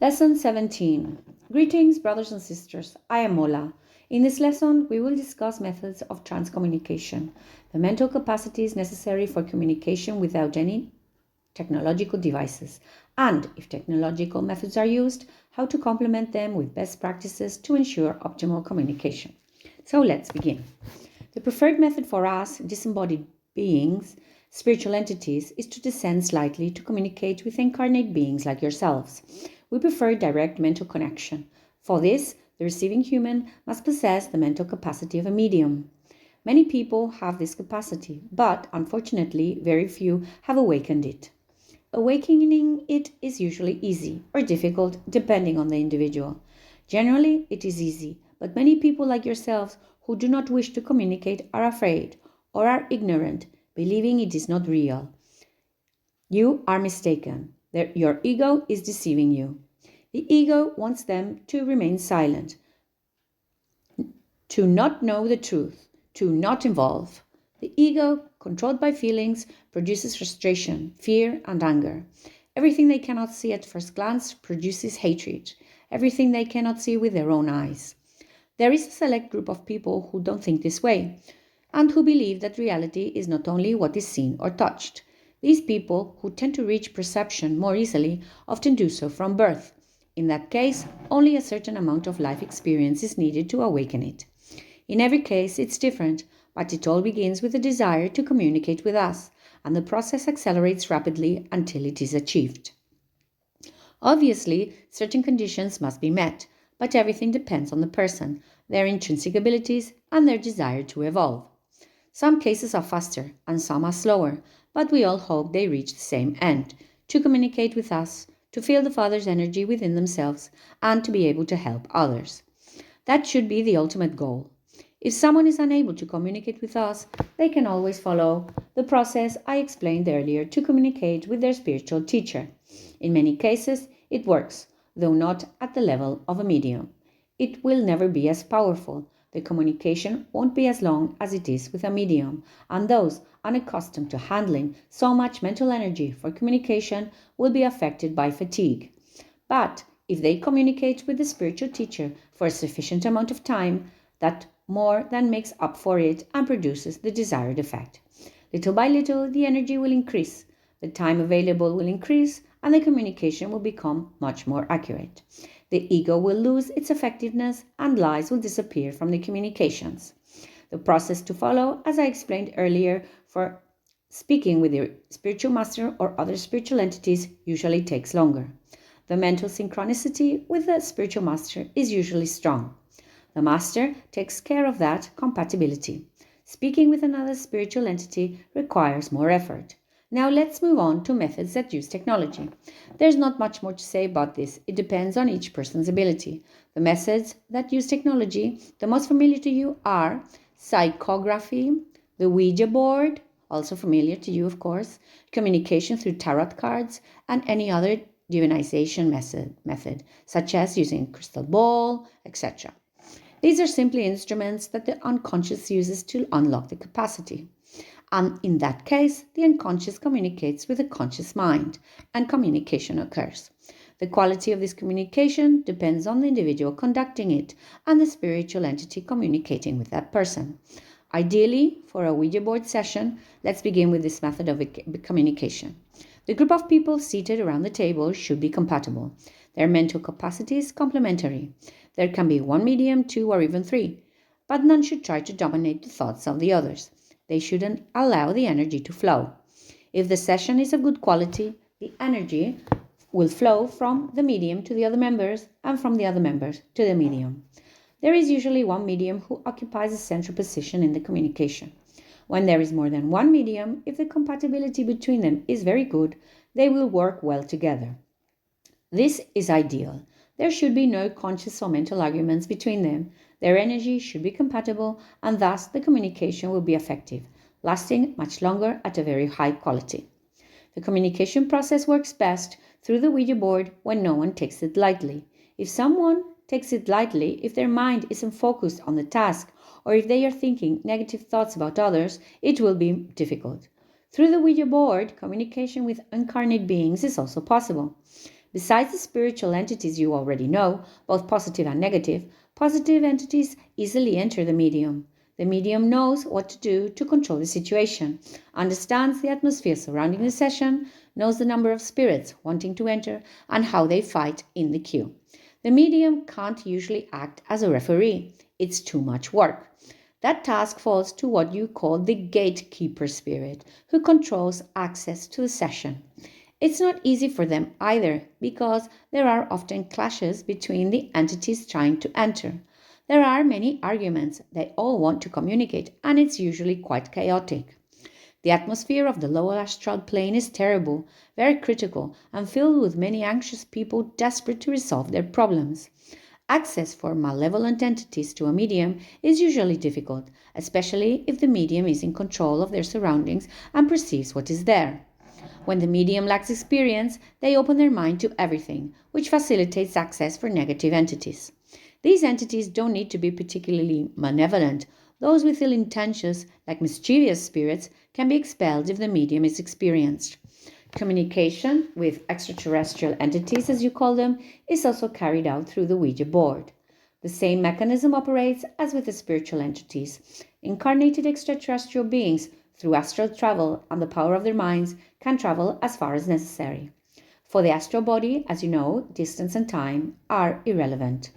Lesson 17. Greetings, brothers and sisters. I am Mola. In this lesson, we will discuss methods of transcomunication, the mental capacities necessary for communication without any technological devices, and if technological methods are used, how to complement them with best practices to ensure optimal communication. So let's begin. The preferred method for us, disembodied beings, spiritual entities, is to descend slightly to communicate with incarnate beings like yourselves. We prefer direct mental connection. For this, the receiving human must possess the mental capacity of a medium. Many people have this capacity, but unfortunately, very few have awakened it. Awakening it is usually easy or difficult depending on the individual. Generally, it is easy, but many people like yourselves who do not wish to communicate are afraid or are ignorant, believing it is not real. You are mistaken. Your ego is deceiving you. The ego wants them to remain silent, to not know the truth, to not evolve. The ego, controlled by feelings, produces frustration, fear, and anger. Everything they cannot see at first glance produces hatred. Everything they cannot see with their own eyes. There is a select group of people who don't think this way, and who believe that reality is not only what is seen or touched. These people, who tend to reach perception more easily, often do so from birth. In that case, only a certain amount of life experience is needed to awaken it. In every case, it's different, but it all begins with a desire to communicate with us, and the process accelerates rapidly until it is achieved. Obviously, certain conditions must be met, but everything depends on the person, their intrinsic abilities, and their desire to evolve. Some cases are faster and some are slower, but we all hope they reach the same end, to communicate with us, to feel the Father's energy within themselves, and to be able to help others. That should be the ultimate goal. If someone is unable to communicate with us, they can always follow the process I explained earlier to communicate with their spiritual teacher. In many cases, it works, though not at the level of a medium. It will never be as powerful. The communication won't be as long as it is with a medium, and those unaccustomed to handling so much mental energy for communication will be affected by fatigue. But if they communicate with the spiritual teacher for a sufficient amount of time, that more than makes up for it and produces the desired effect. Little by little, the energy will increase, the time available will increase, and the communication will become much more accurate. The ego will lose its effectiveness and lies will disappear from the communications. The process to follow, as I explained earlier, for speaking with your spiritual master or other spiritual entities usually takes longer. The mental synchronicity with the spiritual master is usually strong. The master takes care of that compatibility. Speaking with another spiritual entity requires more effort. Now let's move on to methods that use technology. There's not much more to say about this. It depends on each person's ability. The methods that use technology, the most familiar to you are psychography, the Ouija board, also familiar to you of course, communication through tarot cards, and any other divinization method, such as using crystal ball, etc. These are simply instruments that the unconscious uses to unlock the capacity. And in that case, the unconscious communicates with the conscious mind, and communication occurs. The quality of this communication depends on the individual conducting it and the spiritual entity communicating with that person. Ideally, for a Ouija board session, let's begin with this method of communication. The group of people seated around the table should be compatible. Their mental capacity is complementary. There can be one medium, two, or even three, but none should try to dominate the thoughts of the others. They shouldn't allow the energy to flow. If the session is of good quality, the energy will flow from the medium to the other members and from the other members to the medium. There is usually one medium who occupies a central position in the communication. When there is more than one medium, if the compatibility between them is very good, they will work well together. This is ideal. There should be no conscious or mental arguments between them. Their energy should be compatible, and thus the communication will be effective, lasting much longer at a very high quality. The communication process works best through the Ouija board when no one takes it lightly. If someone takes it lightly, if their mind isn't focused on the task, or if they are thinking negative thoughts about others, it will be difficult. Through the Ouija board, communication with incarnate beings is also possible. Besides the spiritual entities you already know, both positive and positive entities easily enter the medium. The medium knows what to do to control the situation, understands the atmosphere surrounding the session, knows the number of spirits wanting to enter, and how they fight in the queue. The medium can't usually act as a referee. It's too much work. That task falls to what you call the gatekeeper spirit, who controls access to the session. It's not easy for them either, because there are often clashes between the entities trying to enter. There are many arguments, they all want to communicate, and it's usually quite chaotic. The atmosphere of the lower astral plane is terrible, very critical, and filled with many anxious people desperate to resolve their problems. Access for malevolent entities to a medium is usually difficult, especially if the medium is in control of their surroundings and perceives what is there. When the medium lacks experience, they open their mind to everything, which facilitates access for negative entities. These entities don't need to be particularly malevolent. Those with ill intentions, like mischievous spirits, can be expelled if the medium is experienced. Communication with extraterrestrial entities, as you call them, is also carried out through the Ouija board. The same mechanism operates as with the spiritual entities. Incarnated extraterrestrial beings, through astral travel and the power of their minds, can travel as far as necessary. For the astral body, as you know, distance and time are irrelevant.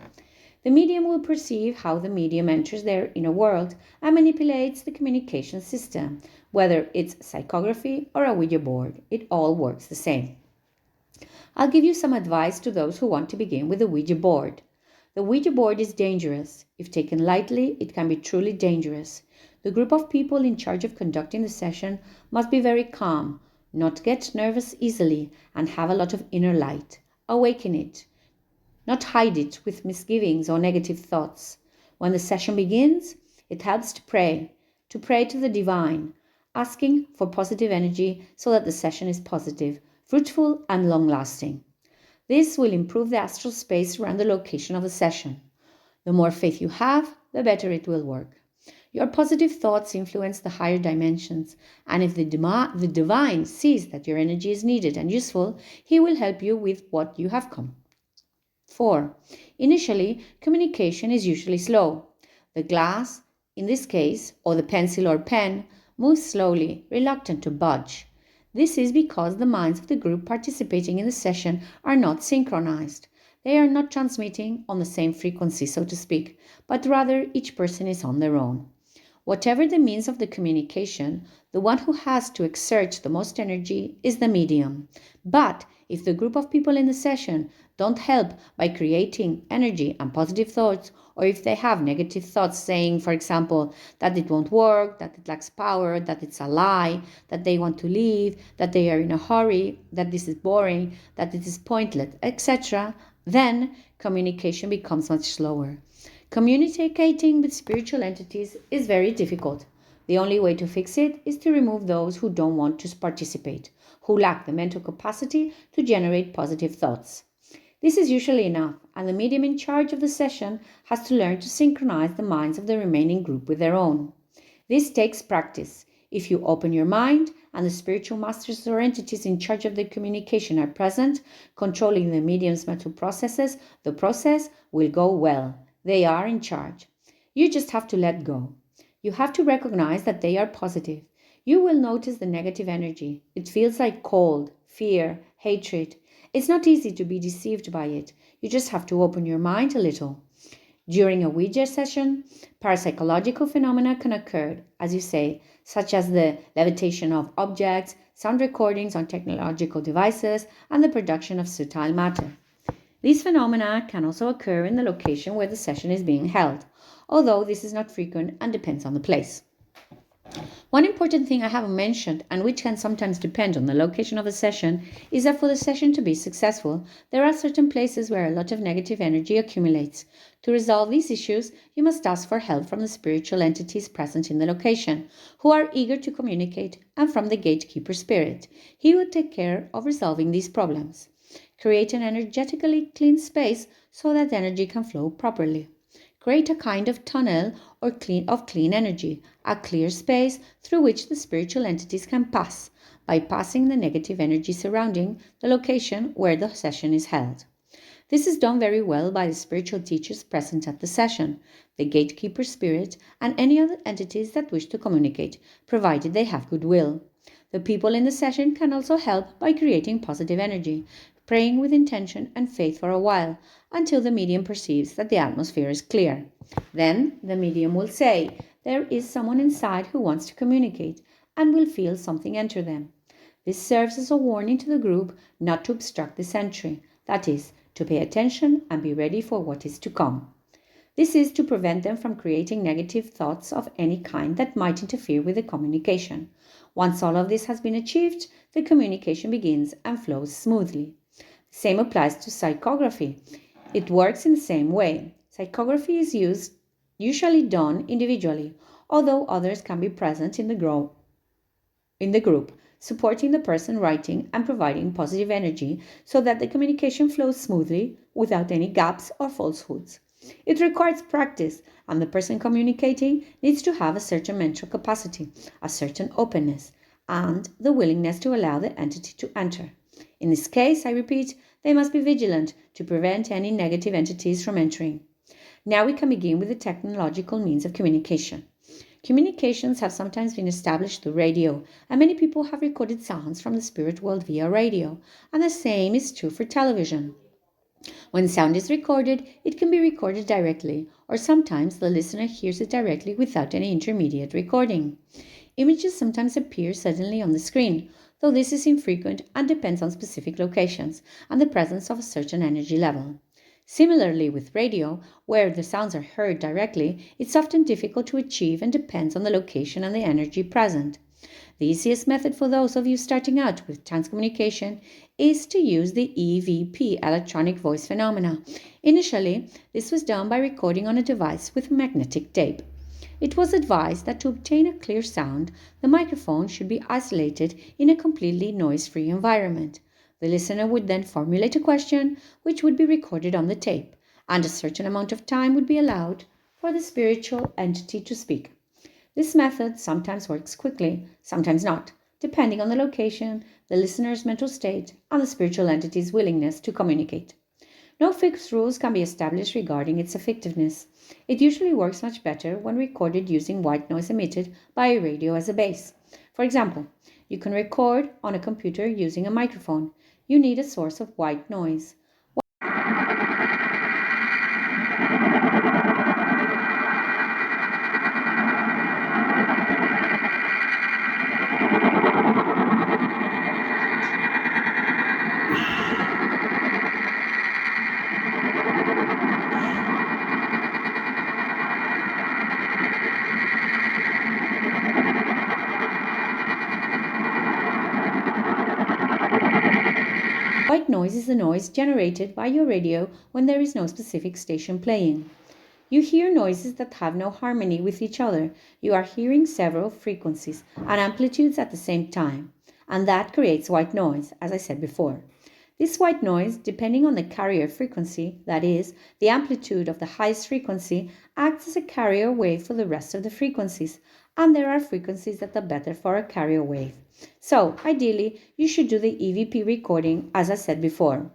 The medium will perceive how the medium enters their inner world and manipulates the communication system. Whether it's psychography or a Ouija board, it all works the same. I'll give you some advice to those who want to begin with the Ouija board. The Ouija board is dangerous. If taken lightly, it can be truly dangerous. The group of people in charge of conducting the session must be very calm, not get nervous easily, and have a lot of inner light. Awaken it. Not hide it with misgivings or negative thoughts. When the session begins, it helps to pray to the divine, asking for positive energy so that the session is positive, fruitful, and long-lasting. This will improve the astral space around the location of the session. The more faith you have, the better it will work. Your positive thoughts influence the higher dimensions, and if the divine sees that your energy is needed and useful, he will help you with what you have come. 4. Initially, communication is usually slow. The glass, in this case, or the pencil or pen, moves slowly, reluctant to budge. This is because the minds of the group participating in the session are not synchronized. They are not transmitting on the same frequency, so to speak, but rather each person is on their own. Whatever the means of the communication, the one who has to exert the most energy is the medium. But if the group of people in the session don't help by creating energy and positive thoughts, or if they have negative thoughts saying, for example, that it won't work, that it lacks power, that it's a lie, that they want to leave, that they are in a hurry, that this is boring, that it is pointless, etc., then communication becomes much slower. Communicating with spiritual entities is very difficult. The only way to fix it is to remove those who don't want to participate, who lack the mental capacity to generate positive thoughts. This is usually enough, and the medium in charge of the session has to learn to synchronize the minds of the remaining group with their own. This takes practice. If you open your mind and the spiritual masters or entities in charge of the communication are present, controlling the medium's mental processes, the process will go well. They are in charge. You just have to let go. You have to recognize that they are positive. You will notice the negative energy. It feels like cold, fear, hatred. It's not easy to be deceived by it. You just have to open your mind a little. During a Ouija session, parapsychological phenomena can occur, as you say, such as the levitation of objects, sound recordings on technological devices, and the production of subtle matter. These phenomena can also occur in the location where the session is being held, although this is not frequent and depends on the place. One important thing I haven't mentioned, and which can sometimes depend on the location of a session, is that for the session to be successful, there are certain places where a lot of negative energy accumulates. To resolve these issues, you must ask for help from the spiritual entities present in the location, who are eager to communicate, and from the gatekeeper spirit. He will take care of resolving these problems. Create an energetically clean space so that energy can flow properly. Create a kind of tunnel of clean energy, a clear space through which the spiritual entities can pass. bypassing the negative energy surrounding the location where the session is held. This is done very well by the spiritual teachers present at the session, the gatekeeper spirit, and any other entities that wish to communicate, provided they have goodwill. The people in the session can also help by creating positive energy, praying with intention and faith for a while, until the medium perceives that the atmosphere is clear. Then the medium will say, "There is someone inside who wants to communicate," and will feel something enter them. This serves as a warning to the group not to obstruct this entry, that is, to pay attention and be ready for what is to come. This is to prevent them from creating negative thoughts of any kind that might interfere with the communication. Once all of this has been achieved, the communication begins and flows smoothly. The same applies to psychography. It works in the same way. Psychography is usually done individually, although others can be present in the group, supporting the person writing and providing positive energy so that the communication flows smoothly without any gaps or falsehoods. It requires practice, and the person communicating needs to have a certain mental capacity, a certain openness, and the willingness to allow the entity to enter. In this case, I repeat, they must be vigilant to prevent any negative entities from entering. Now we can begin with the technological means of communication. Communications have sometimes been established through radio, and many people have recorded sounds from the spirit world via radio, and the same is true for television. When sound is recorded, it can be recorded directly, or sometimes the listener hears it directly without any intermediate recording. Images sometimes appear suddenly on the screen, though this is infrequent and depends on specific locations and the presence of a certain energy level. Similarly with radio, where the sounds are heard directly, it's often difficult to achieve and depends on the location and the energy present. The easiest method for those of you starting out with transcommunication is to use the EVP, electronic voice phenomena. Initially, this was done by recording on a device with magnetic tape. It was advised that to obtain a clear sound, the microphone should be isolated in a completely noise-free environment. The listener would then formulate a question, which would be recorded on the tape, and a certain amount of time would be allowed for the spiritual entity to speak. This method sometimes works quickly, sometimes not, depending on the location, the listener's mental state, and the spiritual entity's willingness to communicate. No fixed rules can be established regarding its effectiveness. It usually works much better when recorded using white noise emitted by a radio as a base. For example, you can record on a computer using a microphone. You need a source of white noise. White noise is the noise generated by your radio when there is no specific station playing. You hear noises that have no harmony with each other. You are hearing several frequencies and amplitudes at the same time, and that creates white noise, as I said before. This white noise, depending on the carrier frequency, that is, the amplitude of the highest frequency, acts as a carrier wave for the rest of the frequencies, and there are frequencies that are better for a carrier wave. So, ideally, you should do the EVP recording, as I said before.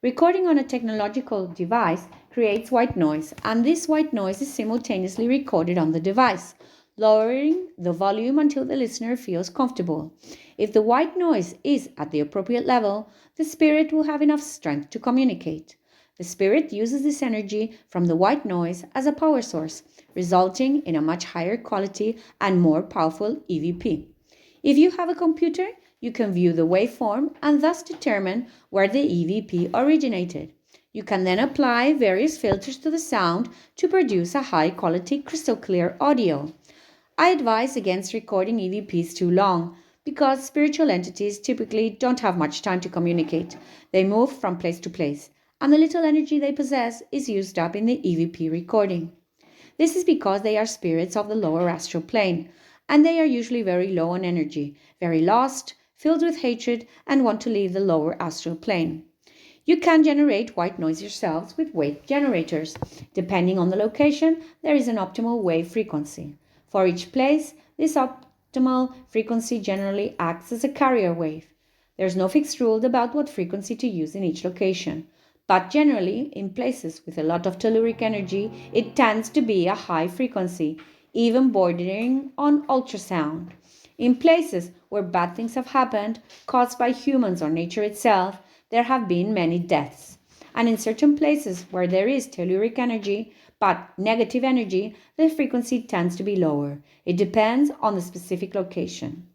Recording on a technological device creates white noise, and this white noise is simultaneously recorded on the device, lowering the volume until the listener feels comfortable. If the white noise is at the appropriate level, the spirit will have enough strength to communicate. The spirit uses this energy from the white noise as a power source, resulting in a much higher quality and more powerful EVP. If you have a computer, you can view the waveform and thus determine where the EVP originated. You can then apply various filters to the sound to produce a high-quality, crystal-clear audio. I advise against recording EVPs too long because spiritual entities typically don't have much time to communicate. They move from place to place, and the little energy they possess is used up in the EVP recording. This is because they are spirits of the lower astral plane, and they are usually very low on energy, very lost, filled with hatred, and want to leave the lower astral plane. You can generate white noise yourselves with wave generators. Depending on the location, there is an optimal wave frequency. For each place, this optimal optimal frequency generally acts as a carrier wave. There's no fixed rule about what frequency to use in each location, but generally, in places with a lot of telluric energy, it tends to be a high frequency, even bordering on ultrasound. In places where bad things have happened, caused by humans or nature itself, there have been many deaths. And in certain places where there is telluric energy, but negative energy, the frequency tends to be lower. It depends on the specific location.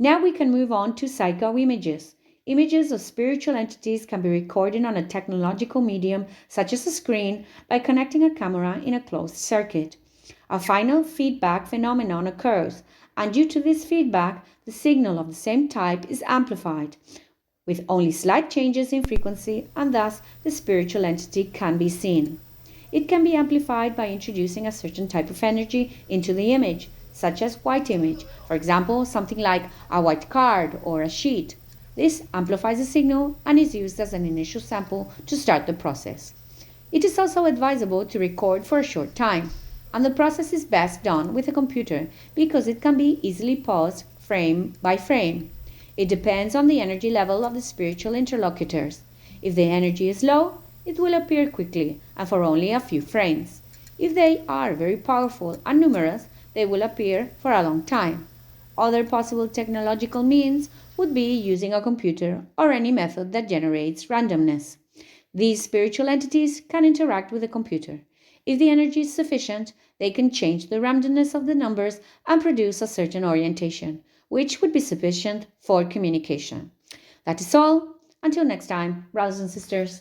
Now we can move on to psycho-images. Images of spiritual entities can be recorded on a technological medium such as a screen by connecting a camera in a closed circuit. A final feedback phenomenon occurs, and due to this feedback, the signal of the same type is amplified, with only slight changes in frequency, and thus the spiritual entity can be seen. It can be amplified by introducing a certain type of energy into the image, such as white image, for example, something like a white card or a sheet. This amplifies the signal and is used as an initial sample to start the process. It is also advisable to record for a short time, and the process is best done with a computer because it can be easily paused frame by frame. It depends on the energy level of the spiritual interlocutors. If the energy is low, it will appear quickly and for only a few frames. If they are very powerful and numerous, they will appear for a long time. Other possible technological means would be using a computer or any method that generates randomness. These spiritual entities can interact with the computer. If the energy is sufficient, they can change the randomness of the numbers and produce a certain orientation, which would be sufficient for communication. That is all. Until next time, brothers and sisters.